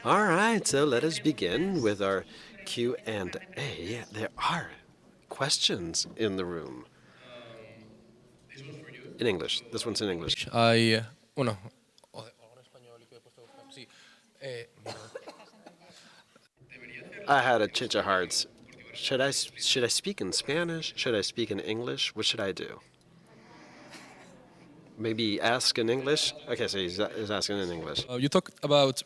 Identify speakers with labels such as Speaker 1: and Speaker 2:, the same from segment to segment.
Speaker 1: All right, so let us begin with our Q&A. There are questions in the room. In English. This one's in English.
Speaker 2: Bueno,
Speaker 1: I had a change of hearts. Should I speak in Spanish? Should I speak in English? What should I do? Maybe ask in English? Okay, so he's asking in English.
Speaker 2: you talked about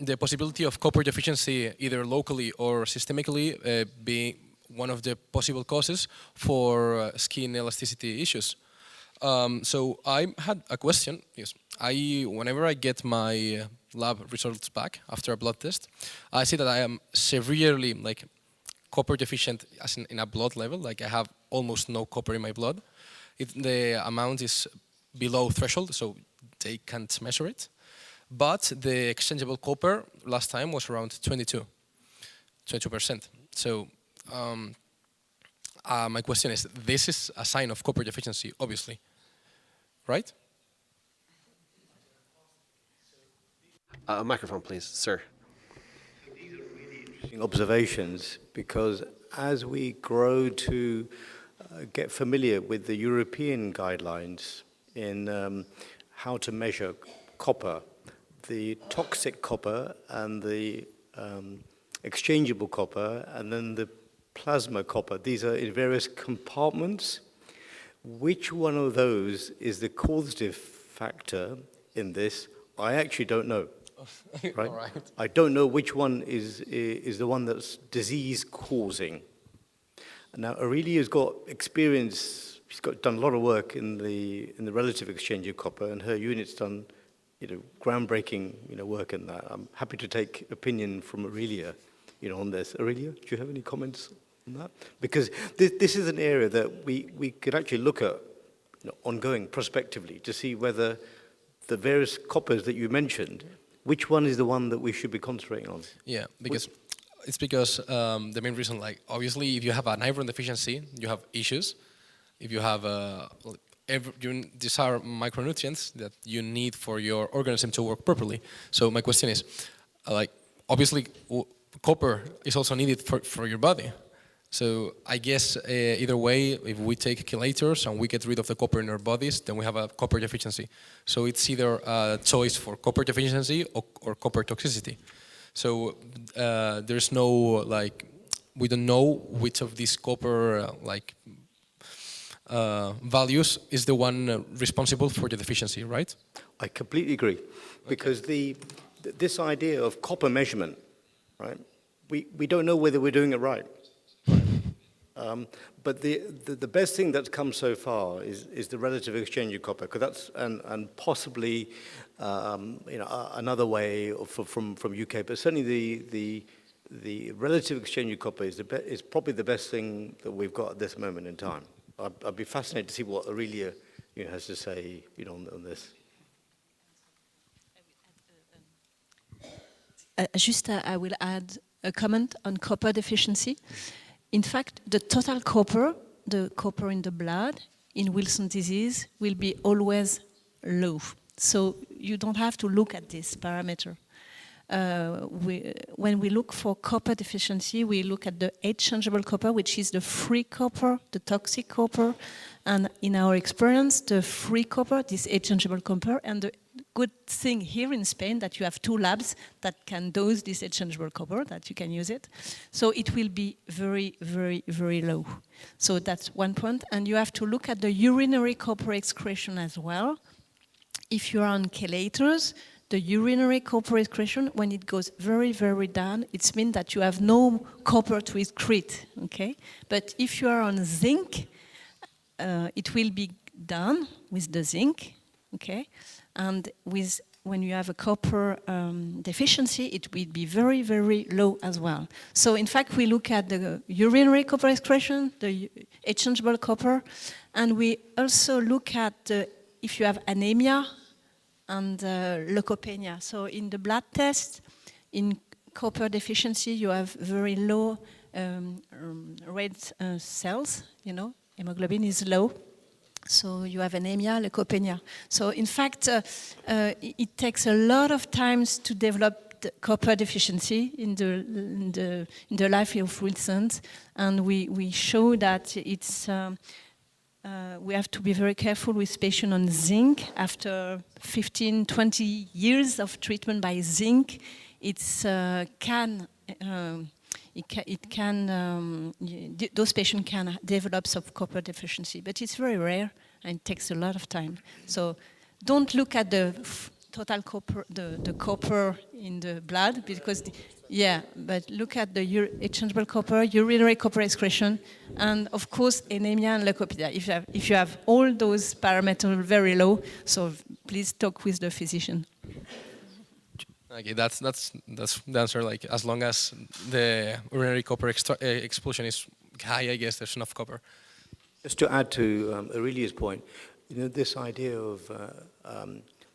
Speaker 2: the possibility of copper deficiency either locally or systemically being one of the possible causes for skin elasticity issues. So I had a question. Yes, whenever I get my lab results back after a blood test, I see that I am severely copper deficient as in a blood level. Like I have almost no copper in my blood. The amount is below threshold, so they can't measure it. But the exchangeable copper last time was around 22%. So my question is, this is a sign of copper deficiency, obviously, right?
Speaker 1: A microphone, please, sir.
Speaker 3: Observations, because as we grow to get familiar with the European guidelines in how to measure copper, the toxic copper and the exchangeable copper and then the plasma copper, these are in various compartments. Which one of those is the causative factor in this? I actually don't know. Right?
Speaker 2: Right.
Speaker 3: I don't know which one is the one that's disease causing. Now Aurelia's got experience. She's done a lot of work in the relative exchange of copper, and her unit's done groundbreaking work in that. I'm happy to take opinion from Aurelia on this. Aurelia, do you have any comments on that? Because this is an area that we could actually look at ongoing prospectively to see whether the various coppers that you mentioned, which one is the one that we should be concentrating on? Yeah,
Speaker 2: because the main reason, obviously, if you have an iron deficiency, you have issues. If you have these are micronutrients that you need for your organism to work properly. So my question is, obviously, copper is also needed for your body. So I guess either way, if we take chelators and we get rid of the copper in our bodies, then we have a copper deficiency. So it's either a choice for copper deficiency or copper toxicity. So there's no we don't know which of these copper values is the one responsible for the deficiency, right?
Speaker 3: I completely agree, because this idea of copper measurement, right? We don't know whether we're doing it right. But the best thing that's come so far is the relative exchange of copper, because that's and possibly another way from UK, but certainly the relative exchange of copper is probably the best thing that we've got at this moment in time. I'd be fascinated to see what Aurelia has to say on this.
Speaker 4: I will add a comment on copper deficiency. In fact, the total copper, the copper in the blood in Wilson disease will be always low. So you don't have to look at this parameter. When we look for copper deficiency, we look at the exchangeable copper, which is the free copper, the toxic copper, and in our experience, the free copper, this exchangeable copper, and the good thing here in Spain that you have two labs that can dose this exchangeable copper, that you can use it. So it will be very, very, very low. So that's one point. And you have to look at the urinary copper excretion as well. If you're on chelators, the urinary copper excretion, when it goes very, very down, it means that you have no copper to excrete, okay? But if you are on zinc, it will be done with the zinc, okay? And when you have a copper deficiency, it will be very, very low as well. So in fact, we look at the urinary copper excretion, the exchangeable copper, and we also look at if you have anemia and leukopenia. So in the blood test, in copper deficiency, you have very low red cells, hemoglobin is low. So you have anemia, leukopenia. So in fact, it takes a lot of time to develop copper deficiency in the life of Wilson, and we show that it's we have to be very careful with patients on zinc. After 15, 20 years of treatment by zinc, those patients can develop some copper deficiency, but it's very rare and it takes a lot of time. So don't look at the total copper, the copper in the blood, because but look at the exchangeable copper, urinary copper excretion, and of course anemia and leukopenia. If you have all those parameters very low, so please talk with the physician.
Speaker 2: Okay, that's the answer. Like, as long as the urinary copper expulsion is high, I guess there's enough copper.
Speaker 3: Just to add to Aurelia's point, this idea of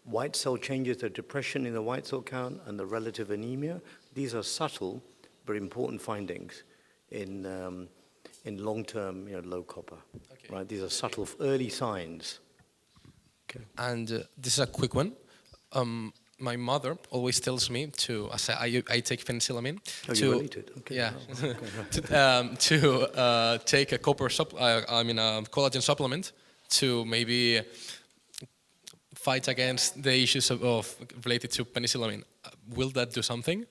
Speaker 3: white cell changes, the depression in the white cell count and the relative anemia, these are subtle but important findings in long-term low copper. Okay. Right? These are subtle early signs. Okay.
Speaker 2: And this is a quick one. My mother always tells me to, I take penicillamine.
Speaker 3: Oh, you're related. Okay.
Speaker 2: Yeah.
Speaker 3: Oh, okay.
Speaker 2: to take a collagen supplement to maybe fight against the issues of related to penicillamine. Will that do something?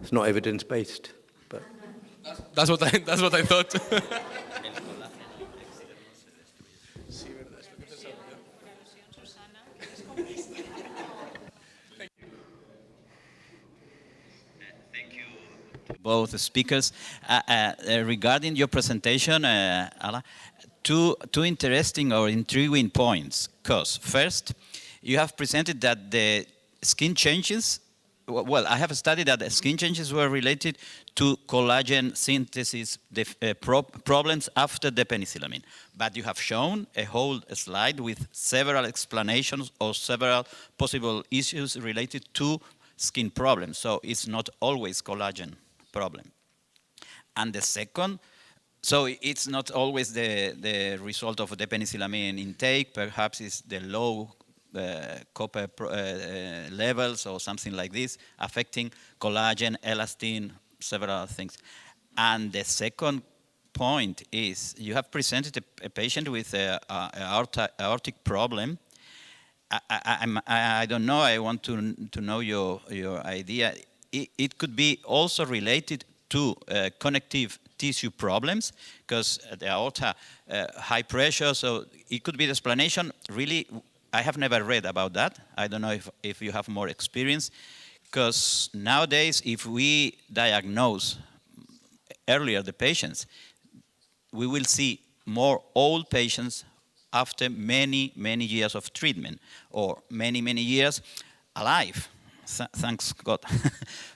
Speaker 3: It's not evidence-based, but
Speaker 2: that's what I thought.
Speaker 5: Both speakers. Regarding your presentation, Ala, two interesting or intriguing points. Because first, you have presented that the skin changes, well, I have studied that the skin changes were related to collagen synthesis problems after the penicillamine. But you have shown a whole slide with several explanations or several possible issues related to skin problems. So it's not always collagen problem. And the second, so it's not always the result of the penicillamine intake, perhaps it's the low copper levels or something like this, affecting collagen, elastin, several things. And the second point is, you have presented a patient with an aortic problem. I don't know, I want to know your idea. It could be also related to connective tissue problems, because the aorta, high pressure, so it could be the explanation. Really, I have never read about that. I don't know if you have more experience, because nowadays, if we diagnose earlier the patients, we will see more old patients after many, many years of treatment, or many, many years alive. Thanks God.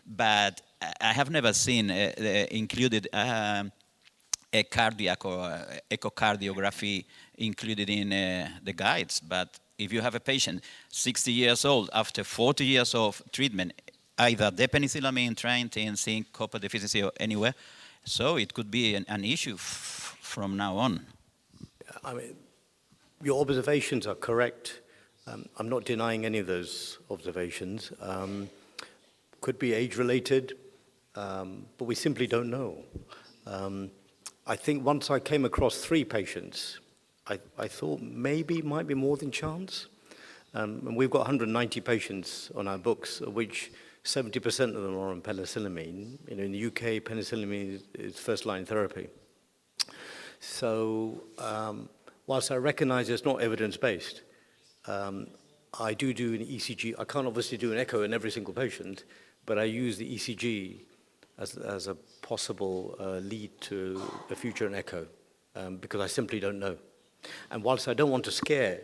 Speaker 5: But I have never seen included a cardiac or echocardiography included in the guides. But if you have a patient 60 years old after 40 years of treatment, either the penicillamine, trientine, zinc, copper deficiency, or anywhere, so it could be an issue from now on.
Speaker 3: I mean, your observations are correct. I'm not denying any of those observations. Could be age-related, but we simply don't know. I think once I came across 3 patients, I thought maybe it might be more than chance. And we've got 190 patients on our books, of which 70% of them are on penicillamine. In the UK, penicillamine is first-line therapy. So whilst I recognize it's not evidence-based, I do an ECG. I can't obviously do an echo in every single patient, but I use the ECG as a possible lead to a future echo, because I simply don't know. And whilst I don't want to scare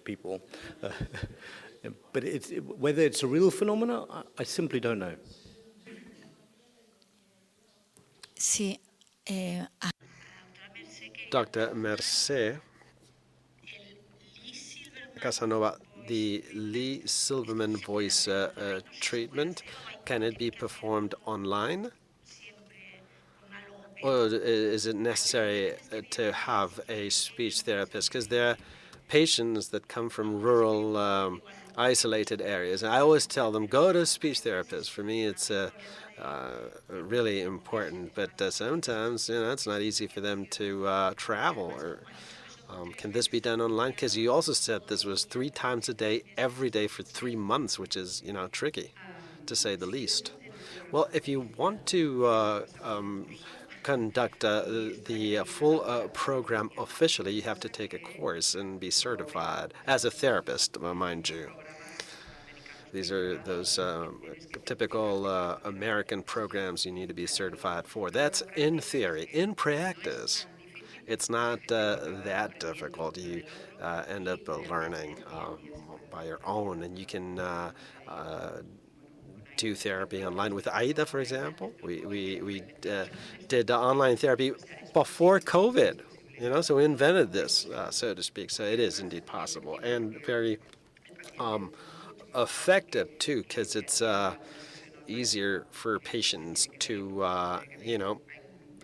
Speaker 3: people, but whether it's a real phenomenon, I simply don't know.
Speaker 6: Sí.
Speaker 1: Dr. Mercè, Casanova, the Lee Silverman voice treatment, can it be performed online? Or is it necessary to have a speech therapist? Because there are patients that come from rural isolated areas. And I always tell them, go to a speech therapist. For me, it's really important. But sometimes, it's not easy for them to travel. Or can this be done online? Because you also said this was 3 times a day, every day for 3 months, which is, tricky, to say the least. Well, if you want to conduct the full program officially, you have to take a course and be certified as a therapist, mind you. These are those typical American programs you need to be certified for. That's in theory. In practice, it's not that difficult. You end up learning by your own, and you can do therapy online. With AIDA, for example, we did online therapy before COVID, so we invented this, so to speak. So it is indeed possible and very effective, too, because it's easier for patients to,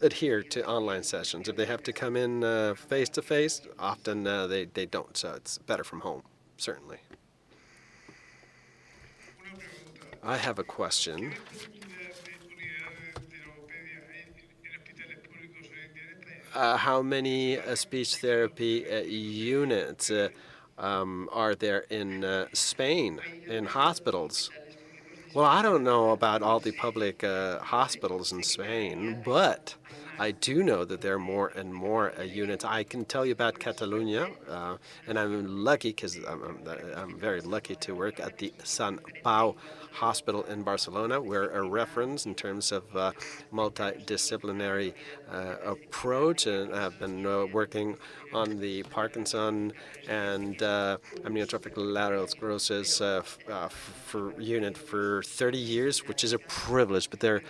Speaker 1: adhere to online sessions. If they have to come in face-to-face, often they don't, so it's better from home, certainly. I have a question. How many speech therapy units are there in Spain, in hospitals? Well, I don't know about all the public hospitals in Spain, but I do know that there are more and more units. I can tell you about Catalonia, and I'm lucky because I'm very lucky to work at the Sant Pau Hospital in Barcelona. We're a reference in terms of multidisciplinary approach, and I've been working on the Parkinson and amyotrophic lateral sclerosis for unit for 30 years, which is a privilege, but there are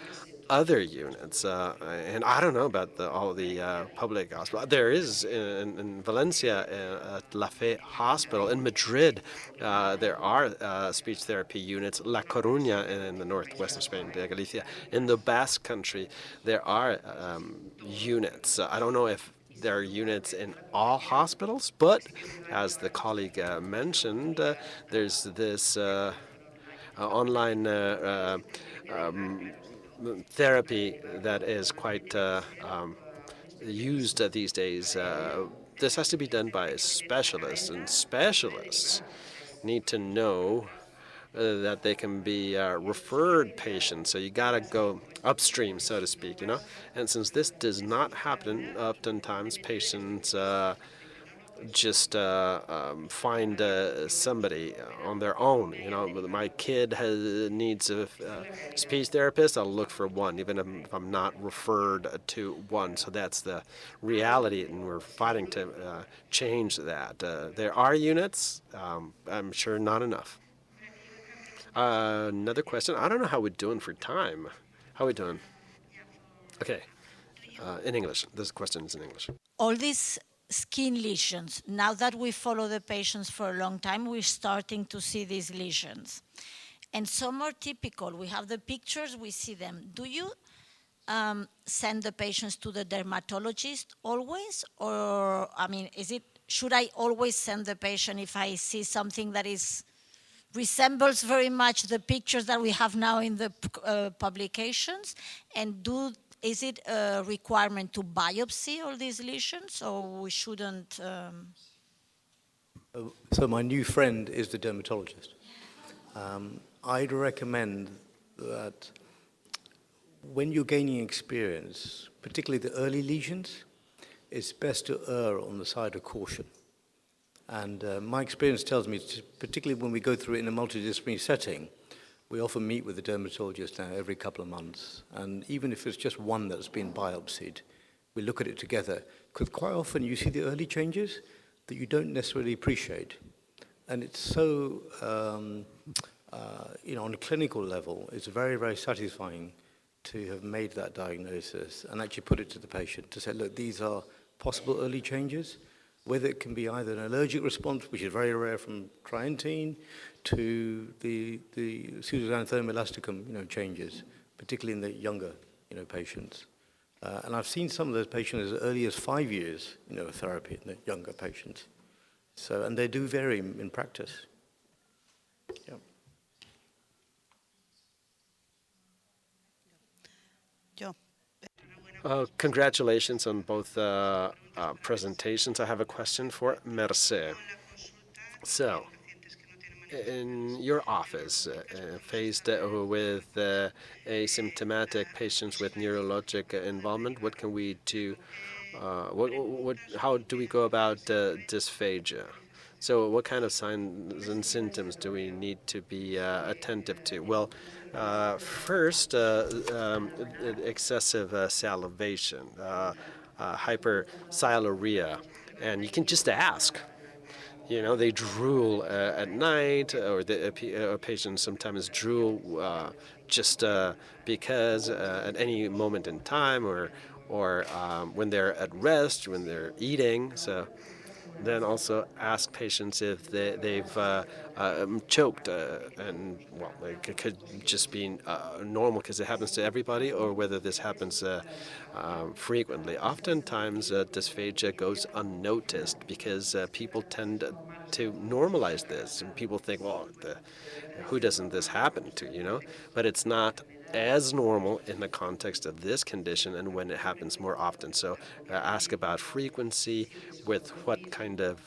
Speaker 1: other units, and I don't know about all the public hospitals. There is in Valencia at La Fe Hospital. In Madrid, there are speech therapy units. La Coruña in the northwest of Spain, Galicia. In the Basque Country, there are units. I don't know if there are units in all hospitals, but as the colleague mentioned, there's this online therapy that is quite used these days. This has to be done by specialists, and specialists need to know that they can be referred patients. So you got to go upstream, so to speak, And since this does not happen, oftentimes patients just find somebody on their own. My kid needs a speech therapist, I'll look for one, even if I'm not referred to one. So that's the reality, and we're fighting to change that. There are units, I'm sure not enough. Another question. I don't know how we're doing for time. How are we doing? Okay. In English. This question is in English.
Speaker 6: All these skin lesions, now that we follow the patients for a long time, we're starting to see these lesions. And some are typical. We have the pictures, we see them. Do you send the patients to the dermatologist always? Or, should I always send the patient if I see something that resembles very much the pictures that we have now in the publications? And is it a requirement to biopsy all these lesions, or we shouldn't?
Speaker 3: So my new friend is the dermatologist. I'd recommend that when you're gaining experience, particularly the early lesions, it's best to err on the side of caution. And my experience tells me, particularly when we go through it in a multidisciplinary setting, we often meet with the dermatologist now every couple of months. And even if it's just one that's been biopsied, we look at it together. Because quite often you see the early changes that you don't necessarily appreciate. And it's so, on a clinical level, it's very, very satisfying to have made that diagnosis and actually put it to the patient to say, look, these are possible early changes, whether it can be either an allergic response, which is very rare from trientine, to the pseudoxanthoma elasticum, changes, particularly in the younger, patients. And I've seen some of those patients as early as 5 years, therapy in the younger patients. So, and they do vary in practice.
Speaker 1: Congratulations on both presentations. I have a question for Mercè. So, in your office, faced with asymptomatic patients with neurologic involvement, what can we do? How do we go about dysphagia? So, what kind of signs and symptoms do we need to be attentive to? Well, first, excessive salivation, hypersialuria, and you can just ask. You know, they drool at night, or the patients sometimes drool just because at any moment in time, or when they're at rest, when they're eating. So then also ask patients if they've choked, and well, it could just be normal because it happens to everybody, or whether this happens frequently. Oftentimes, dysphagia goes unnoticed because people tend to normalize this, and people think, well, who doesn't this happen to, you know? But it's not as normal in the context of this condition and when it happens more often. So ask about frequency, with what kind of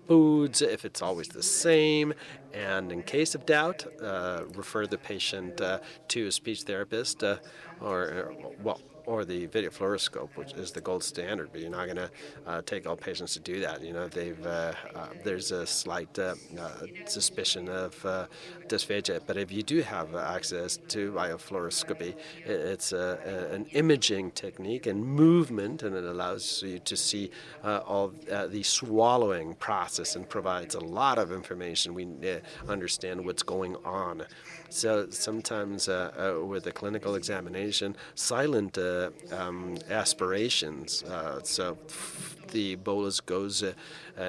Speaker 1: foods, if it's always the same, and in case of doubt, refer the patient to a speech therapist or the video fluoroscope, which is the gold standard. But you're not going to take all patients to do that. You know, there's a slight suspicion of dysphagia. But if you do have access to biofluoroscopy, it's an imaging technique and movement, and it allows you to see all the swallowing process and provides a lot of information. We understand what's going on. So sometimes with a clinical examination, silent aspirations, so the bolus goes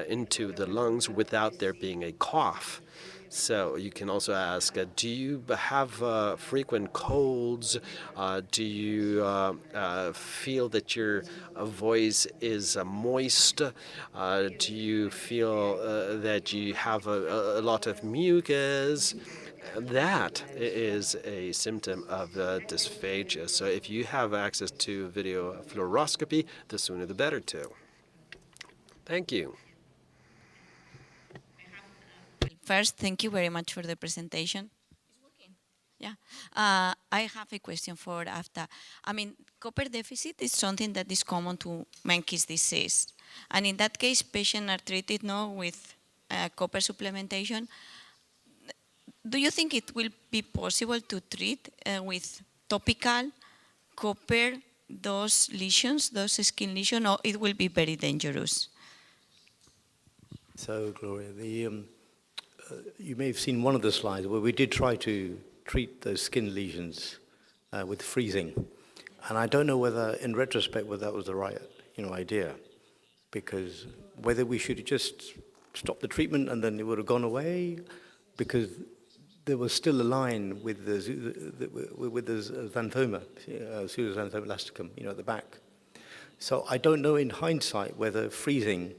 Speaker 1: into the lungs without there being a cough. So you can also ask, do you have frequent colds? Do you feel that your voice is moist? Do you feel that you have a lot of mucus? That is a symptom of dysphagia. So if you have access to video fluoroscopy, the sooner the better too. Thank you.
Speaker 7: First, thank you very much for the presentation. It's working. Yeah. I have a question for Aftab. I mean, copper deficit is something that is common to Menkes disease. And in that case, patients are treated now with copper supplementation. Do you think it will be possible to treat with topical copper those lesions, those skin lesions, or it will be very dangerous?
Speaker 3: So, Gloria, you may have seen one of the slides where we did try to treat those skin lesions with freezing. And I don't know whether, in retrospect, whether that was the right idea. Because whether we should just stop the treatment and then it would have gone away, because there was still a line with the xanthoma, pseudoxanthoma elasticum, at the back. So I don't know in hindsight whether freezing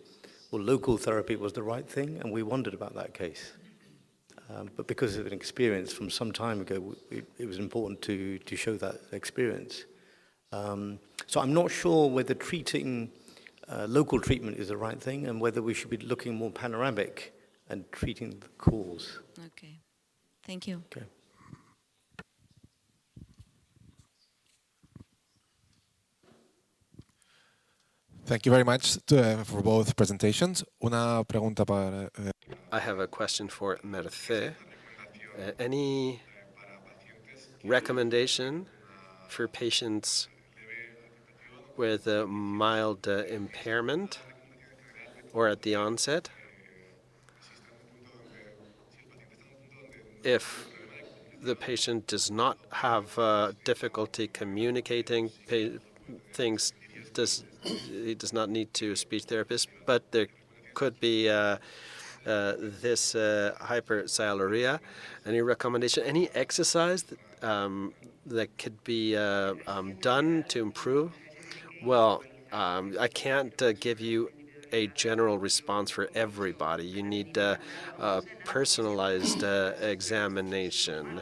Speaker 3: or local therapy was the right thing, and we wondered about that case. But because of an experience from some time ago, it was important to show that experience. So I'm not sure whether treating local treatment is the right thing, and whether we should be looking more panoramic and treating the cause.
Speaker 7: Okay. Thank you.
Speaker 3: Okay.
Speaker 8: Thank you very much for both presentations. Una pregunta para...
Speaker 1: I have a question for Mercè. Any recommendation for patients with a mild impairment or at the onset? If the patient does not have difficulty communicating things, he does not need to speech therapist, but there could be this hypersialuria. Any recommendation? Any exercise that could be done to improve? Well, I can't give you a general response for everybody. You need a personalized examination,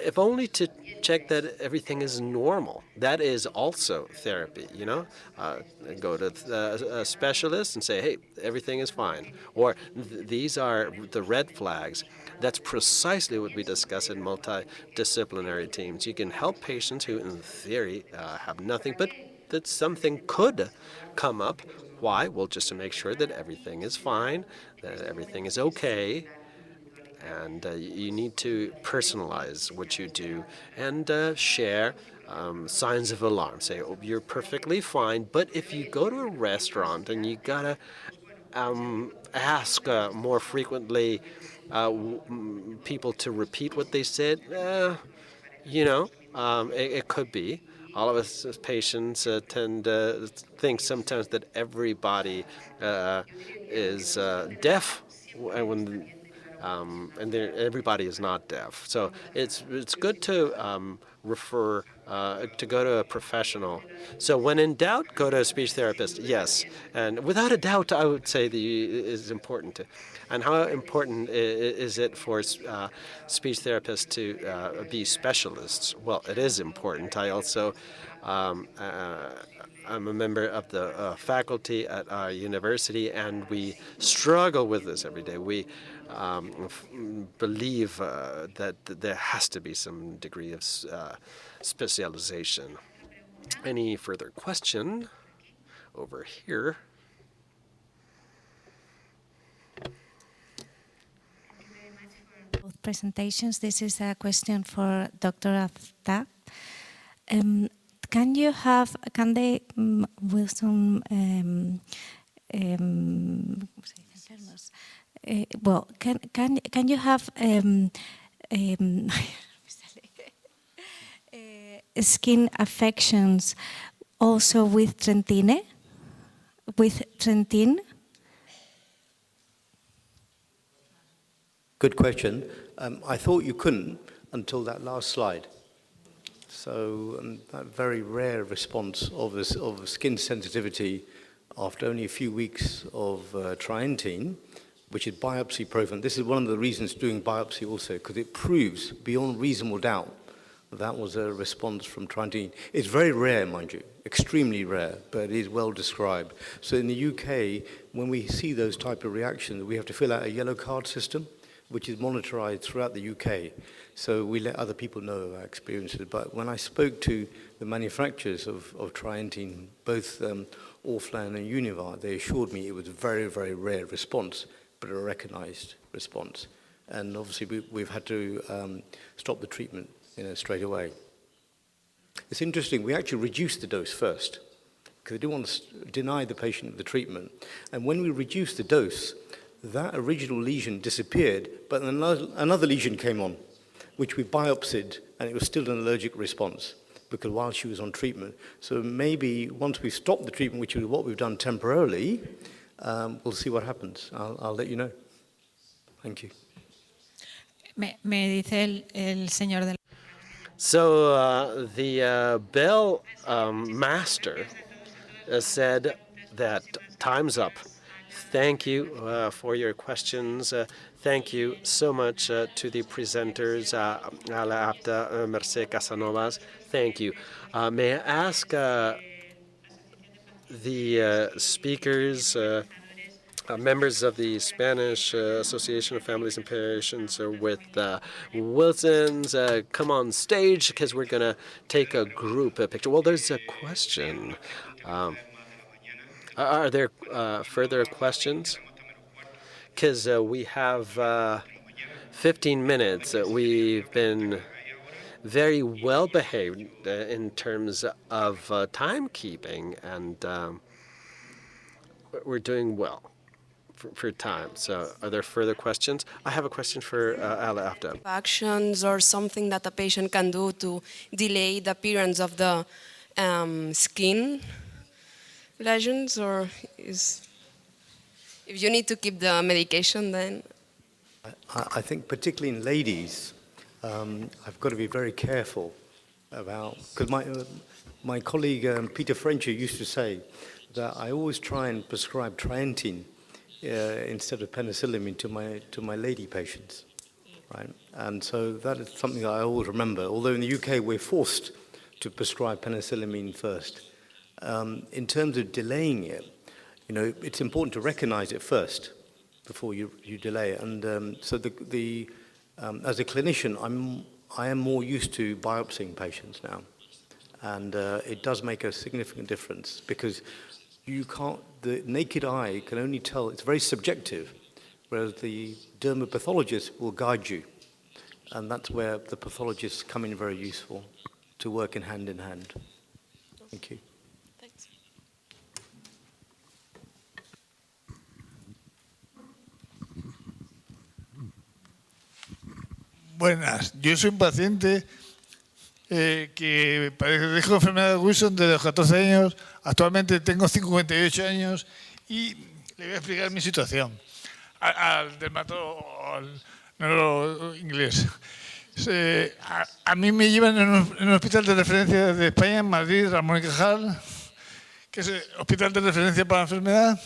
Speaker 1: if only to check that everything is normal. That is also therapy, you know? Go to a specialist and say, hey, everything is fine. Or these are the red flags. That's precisely what we discuss in multidisciplinary teams. You can help patients who, in theory, have nothing, but that something could come up. Why? Well, just to make sure that everything is fine, that everything is okay, and you need to personalize what you do and share signs of alarm. Say, oh, you're perfectly fine, but if you go to a restaurant and you gotta ask more frequently people to repeat what they said, it could be. All of us as patients tend to think sometimes that everybody is deaf, and everybody is not deaf. So it's good to refer to go to a professional. So when in doubt, go to a speech therapist. Yes, and without a doubt, I would say that is important to. And how important is it for speech therapists to be specialists? Well, it is important. I also I'm a member of the faculty at our university, and we struggle with this every day. We believe that there has to be some degree of specialization. Any further question over here?
Speaker 9: Both presentations. This is a question for Dr. Aftab. Can they, with some, can you have skin affections also with Trentine? With Trentine?
Speaker 3: Good question. I thought you couldn't until that last slide. So that very rare response of skin sensitivity after only a few weeks of trientine, which is biopsy proven. This is one of the reasons doing biopsy also, because it proves beyond reasonable doubt that was a response from trientine. It's very rare, mind you, extremely rare, but it is well described. So in the UK, when we see those type of reactions, we have to fill out a yellow card system, which is monitored throughout the UK. So we let other people know of our experiences. But when I spoke to the manufacturers of trientine, both Orflan and Univar, they assured me it was a very, very rare response, but a recognized response. And obviously we've had to stop the treatment straight away. It's interesting, we actually reduced the dose first, because we didn't want to deny the patient the treatment. And when we reduced the dose, that original lesion disappeared, but another lesion came on, which we biopsied, and it was still an allergic response, because while she was on treatment. So maybe once we stop the treatment, which is what we've done temporarily, we'll see what happens. I'll let you know. Thank you.
Speaker 4: Me dice el señor del...
Speaker 1: So the bell master said that time's up. Thank you for your questions. Thank you so much to the presenters, Aftab, Mercè, Casanovas. Thank you. May I ask the speakers, members of the Spanish Association of Families and Patients with Wilson's, come on stage, because we're going to take a group picture. Well, there's a question. Are there further questions? Because we have 15 minutes. We've been very well behaved in terms of timekeeping, and we're doing well for time. So are there further questions? I have a question for Aftab.
Speaker 10: Actions or something that a patient can do to delay the appearance of the skin lesions, or if you need to keep the medication, then?
Speaker 3: I think particularly in ladies, I've got to be very careful about, because my colleague Peter Frencher used to say that I always try and prescribe trientine instead of penicillamine to my lady patients, right? And so that is something that I always remember. Although in the UK we're forced to prescribe penicillamine first. In terms of delaying it, you know, it's important to recognize it first before you delay it. And so as a clinician, I am more used to biopsying patients now. And it does make a significant difference because the naked eye can only tell, it's very subjective, whereas the dermapathologist will guide you. And that's where the pathologists come in very useful to work in hand. Thank you.
Speaker 10: Thanks.
Speaker 11: Buenas, yo soy un paciente que padezco enfermedad de Wilson desde los 14 años, actualmente tengo 58 años y le voy a explicar mi situación al dermatólogo, al neurólogo inglés. A mí me llevan en un hospital de referencia de España, en Madrid, Ramon y Cajal, que es el hospital de referencia para la enfermedad.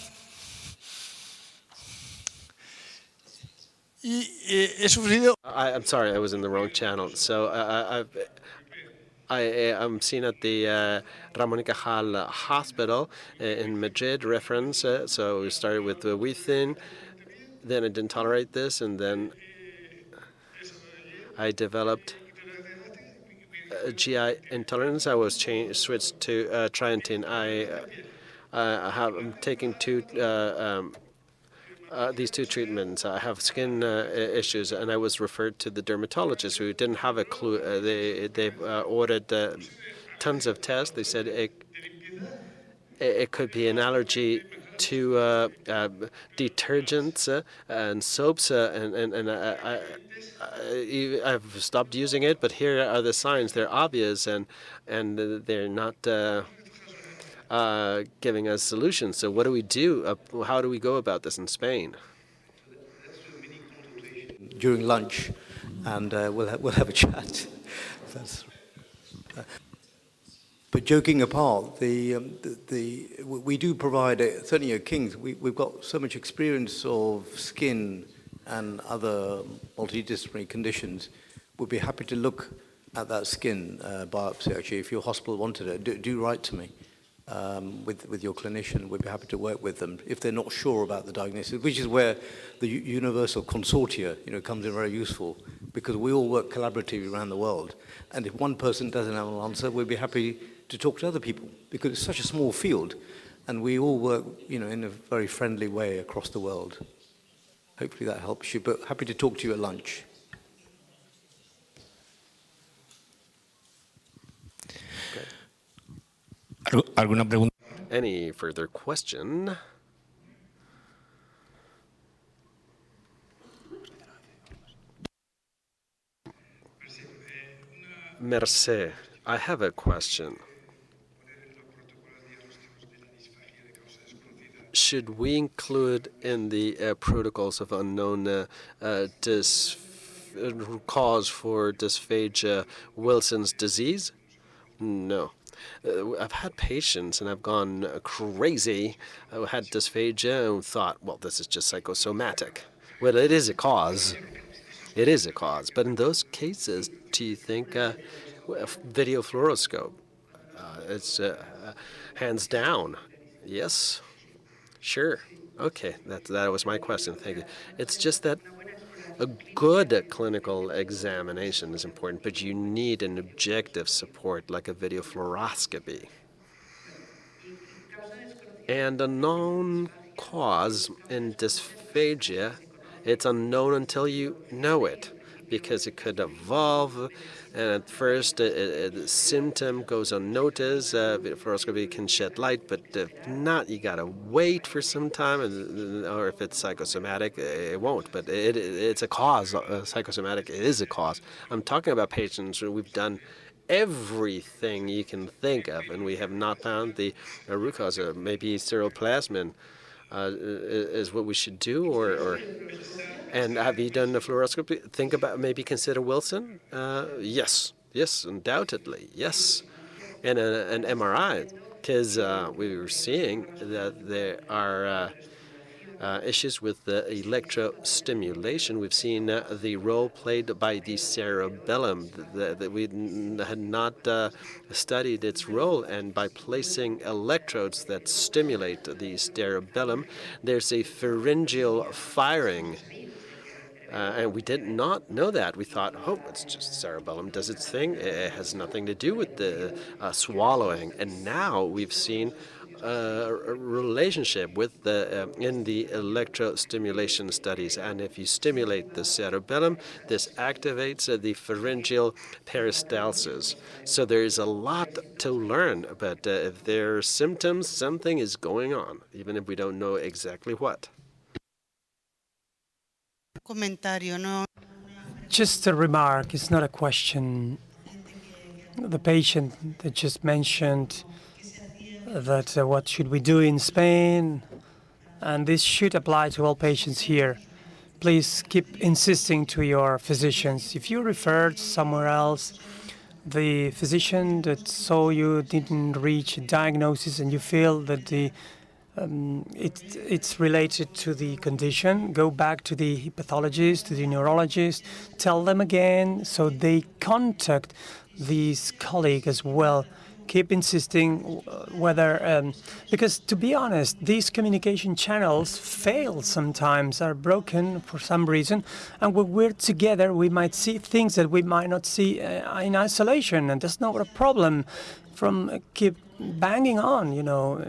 Speaker 11: Y he sufrido...
Speaker 1: I'm sorry, I was in the wrong channel. So I'm seen at the Ramon y Cajal Hospital in Madrid, reference. So we started with the wheathin, then I didn't tolerate this, and then I developed GI intolerance. I was switched to trientine. I'm taking these two treatments. I have skin issues, and I was referred to the dermatologist who didn't have a clue. They ordered tons of tests. They said it could be an allergy to detergents and soaps, and I've stopped using it. But here are the signs. They're obvious, and they're not giving us solutions. So what do we do? How do we go about this in Spain?
Speaker 3: During lunch, and we'll have a chat. But joking apart, we do provide, certainly at King's, we've got so much experience of skin and other multidisciplinary conditions. We'd be happy to look at that skin biopsy, actually. If your hospital wanted it, do write to me. With your clinician, we'd be happy to work with them if they're not sure about the diagnosis, which is where the universal consortia, comes in very useful, because we all work collaboratively around the world. And if one person doesn't have an answer, we'd be happy to talk to other people, because it's such a small field, and we all work, in a very friendly way across the world. Hopefully that helps you, but happy to talk to you at lunch.
Speaker 12: ¿Alguna pregunta?
Speaker 1: Any further question? Mercè, I have a question. Should we include in the protocols of unknown cause for dysphagia Wilson's disease? No. I've had patients, and I've gone crazy, who had dysphagia and thought, well, this is just psychosomatic. Well, it is a cause. It is a cause. But in those cases, do you think video fluoroscope? It's hands down. Yes? Sure. Okay, that was my question. Thank you. It's just that a good clinical examination is important, but you need an objective support like a video fluoroscopy. And a known cause in dysphagia, it's unknown until you know it, because it could evolve, and at first the symptom goes unnoticed. Video fluoroscopy can shed light, but if not, you gotta wait for some time, or if it's psychosomatic, it won't. But it's a cause. Psychosomatic, it is a cause. I'm talking about patients where we've done everything you can think of, and we have not found the root cause. Maybe ceruloplasmin is what we should do, or. And have you done the fluoroscopy? Think about, maybe consider Wilson? Yes, undoubtedly, yes. And an MRI, because we were seeing that there are issues with the electrostimulation. We've seen the role played by the cerebellum, that we had not studied its role, and by placing electrodes that stimulate the cerebellum, there's a pharyngeal firing. And we did not know that. We thought, oh, it's just cerebellum does its thing. It has nothing to do with the swallowing. And now we've seen a relationship with in the electrostimulation studies. And if you stimulate the cerebellum, this activates the pharyngeal peristalsis. So there is a lot to learn. But if there are symptoms, something is going on, even if we don't know exactly what.
Speaker 13: Just a remark, it's not a question. The patient that just mentioned that what should we do in Spain, and this should apply to all patients here. Please keep insisting to your physicians. If you referred somewhere else, the physician that saw you didn't reach a diagnosis and you feel that it's related to the condition, go back to the pathologist, to the neurologist, tell them again so they contact this colleague as well. Keep insisting whether, because to be honest, these communication channels fail sometimes, are broken for some reason, and when we're together we might see things that we might not see in isolation, and that's not a problem. From keep banging on, you know,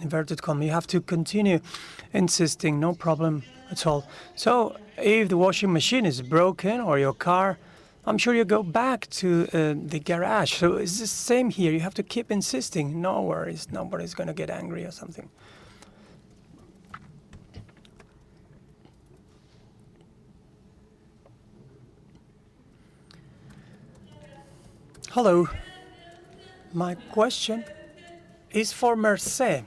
Speaker 13: inverted comma, you have to continue insisting, no problem at all. So if the washing machine is broken or your car, I'm sure you go back to the garage. So it's the same here. You have to keep insisting. No worries. Nobody's going to get angry or something. Hello. My question is for Mercè.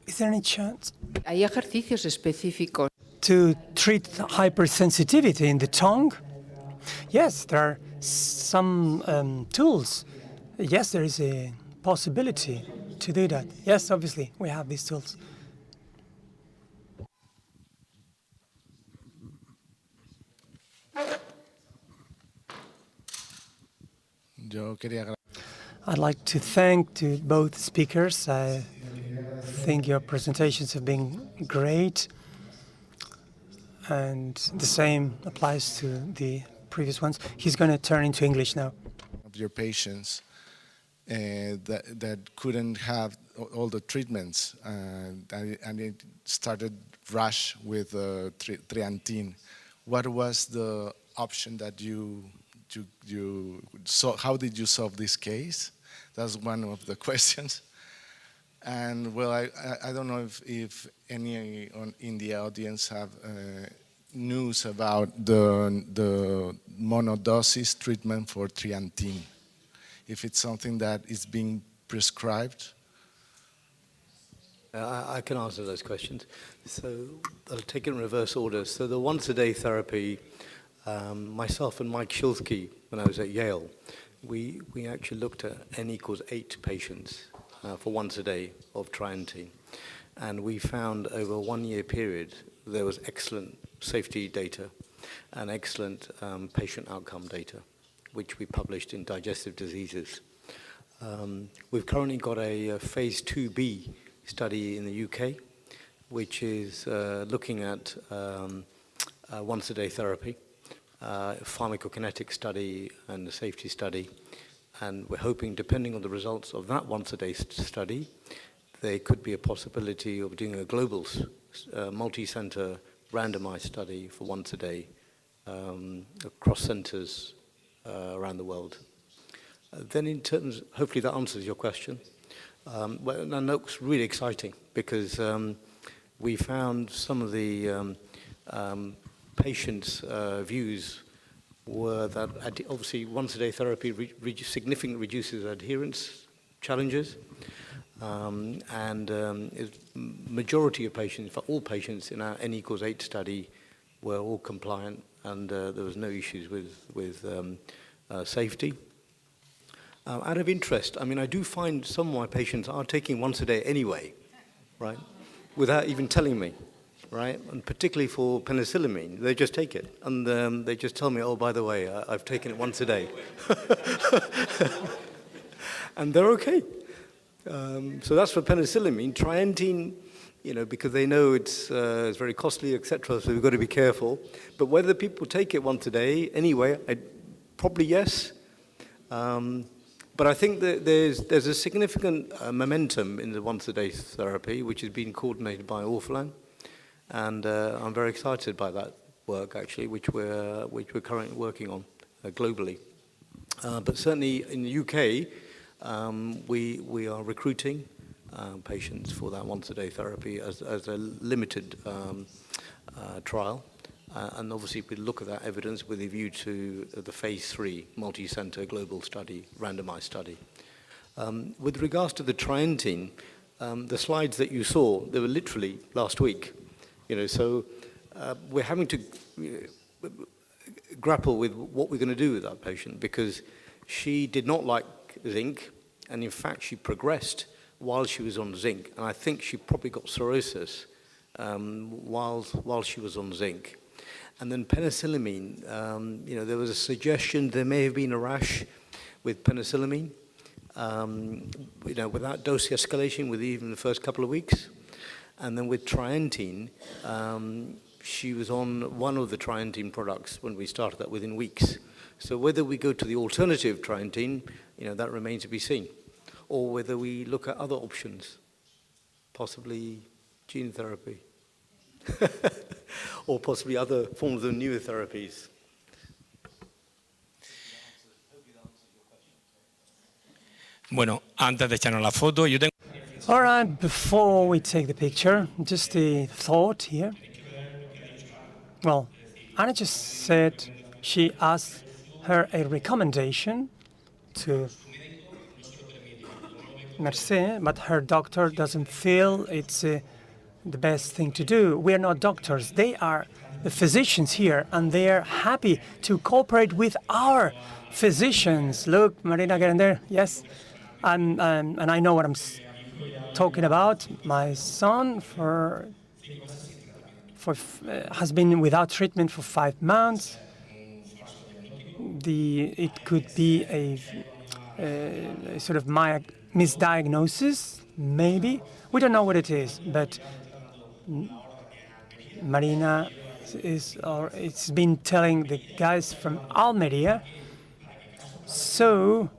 Speaker 13: Is there any chance
Speaker 14: ¿Hay ejercicios específicos
Speaker 13: to treat hypersensitivity in the tongue? Yes, there are some tools. Yes, there is a possibility to do that. Yes, obviously, we have these tools. I'd like to thank to both speakers. I think your presentations have been great, and the same applies to the previous ones. He's going to turn into English now.
Speaker 15: Of your patients that couldn't have all the treatments, and it started rush with triantine. What was the option that you saw? How did you solve this case? That's one of the questions. And well, I don't know if any in the audience have news about the monodoses treatment for triantine. If it's something that is being prescribed.
Speaker 3: I can answer those questions. So I'll take it in reverse order. So the once-a-day therapy, myself and Mike Shilsky, when I was at Yale, we actually looked at N=8 patients for once a day of triantine. And we found over a 1 year period, there was excellent safety data and excellent patient outcome data, which we published in Digestive Diseases. We've currently got a phase 2B study in the UK, which is looking at once-a-day therapy, pharmacokinetic study and the safety study. And we're hoping, depending on the results of that once-a-day study, there could be a possibility of doing a global multi-center randomized study for once a day across centers around the world. Then in terms, hopefully that answers your question. Well, that looks really exciting because we found some of the patients' views were that obviously once-a-day therapy significantly reduces adherence challenges. Majority of patients, in fact all patients in our N=8 study were all compliant, and there was no issues with safety. Out of interest, I mean, I do find some of my patients are taking once a day anyway, right, without even telling me, right, and particularly for penicillamine, they just take it, and they just tell me, oh, by the way, I've taken it once a day. And they're okay. So that's for penicillamine. Trientine, you know, because they know it's very costly, etc. So we've got to be careful. But whether people take it once a day anyway, probably yes. But I think that there's a significant momentum in the once-a-day therapy, which has been coordinated by Orphalan, and I'm very excited by that work actually, which we're currently working on globally. But certainly in the UK, we are recruiting patients for that once-a-day therapy as a limited trial. And obviously we look at that evidence with a view to the phase 3 multi-center global study, randomized study. With regards to the trientine, the slides that you saw, they were literally last week. You know, so we're having to grapple with what we're going to do with that patient, because she did not like zinc, and in fact she progressed while she was on zinc, and I think she probably got cirrhosis while she was on zinc. And then penicillamine, you know, there was a suggestion there may have been a rash with penicillamine, you know, without dose escalation with even the first couple of weeks. And then with trientine, she was on one of the trientine products when we started that within weeks. So whether we go to the alternative trientine, you know, that remains to be seen. Or whether we look at other options, possibly gene therapy. Or possibly other forms of newer therapies.
Speaker 12: Bueno, antes de echarnos la foto, yo tengo...
Speaker 13: All right, before we take the picture, just a thought here. Well, Anna just said she asked her a recommendation to Mercè, but her doctor doesn't feel it's the best thing to do. We are not doctors. They are the physicians here, and they are happy to cooperate with our physicians. Look, Marina, get in there. Yes. And I know what I'm talking about. My son has been without treatment for 5 months. It could be a sort of misdiagnosis, maybe. We don't know what it is, but Marina it's been telling the guys from Almeria. So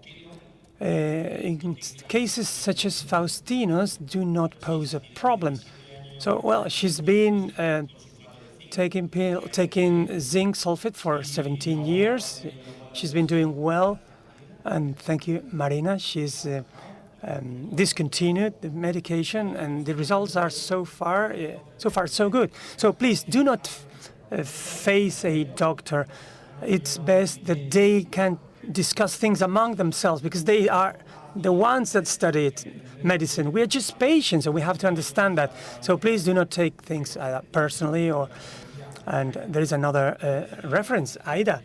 Speaker 13: in cases such as Faustino's do not pose a problem. So, well, she's been taking zinc sulfate for 17 years. She's been doing well, and thank you, Marina. She's discontinued the medication, and the results are so far so good. So please do not face a doctor. It's best that they can discuss things among themselves, because they are the ones that studied medicine. We are just patients, and we have to understand that. So please do not take things personally. And there is another reference, Aida,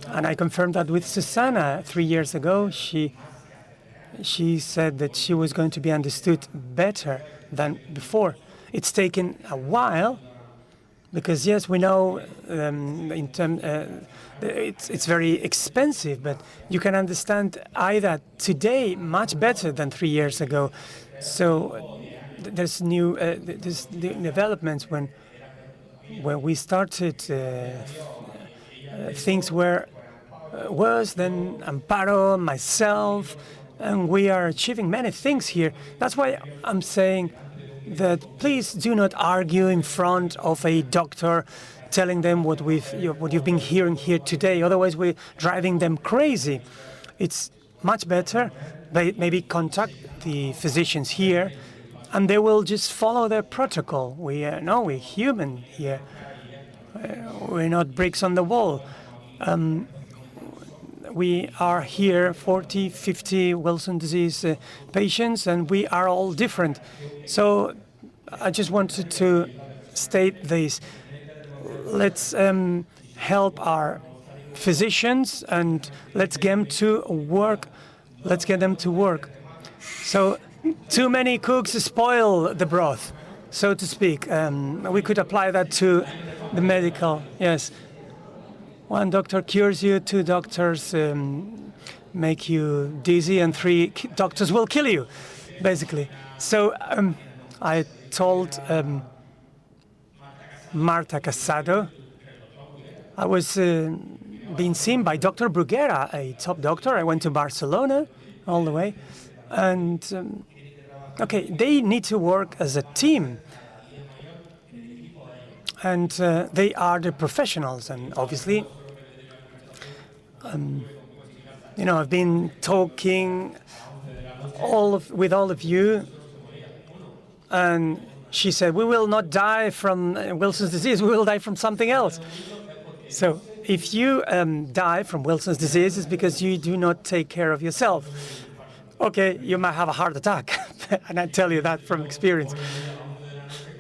Speaker 13: and I confirmed that with Susanna 3 years ago. She said that she was going to be understood better than before. It's taken a while, because yes, we know it's very expensive, but you can understand Aida today much better than 3 years ago. So there's new developments. When we started, things were worse than Amparo, myself, and we are achieving many things here. That's why I'm saying that please do not argue in front of a doctor, telling them what you've been hearing here today. Otherwise, we're driving them crazy. It's much better maybe contact the physicians here, and they will just follow their protocol. We're human here. We're not bricks on the wall. we are here 40, 50 Wilson disease patients, and we are all different. So I just wanted to state this. Let's help our physicians and let's get them to work. Let's get them to work. So too many cooks spoil the broth, so to speak. We could apply that to the medical, yes. One doctor cures you, two doctors make you dizzy, and three doctors will kill you, basically. So I told Marta Casado, I was being seen by Dr. Bruguera, a top doctor. I went to Barcelona all the way. And, okay, they need to work as a team. And they are the professionals. And obviously, you know, I've been talking with all of you. And she said, we will not die from Wilson's disease, we will die from something else. So if you die from Wilson's disease, it's because you do not take care of yourself. Okay, you might have a heart attack, and I tell you that from experience.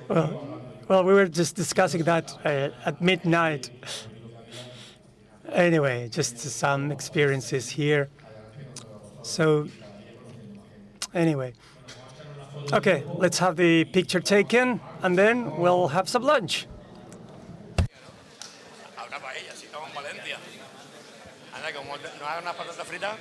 Speaker 13: Well, we were just discussing that at midnight. Anyway, just some experiences here. So, anyway. Okay, let's have the picture taken, and then we'll have some lunch.
Speaker 12: Ahora para ella, si estamos en Valencia. Anda, como no haga unas patatas fritas.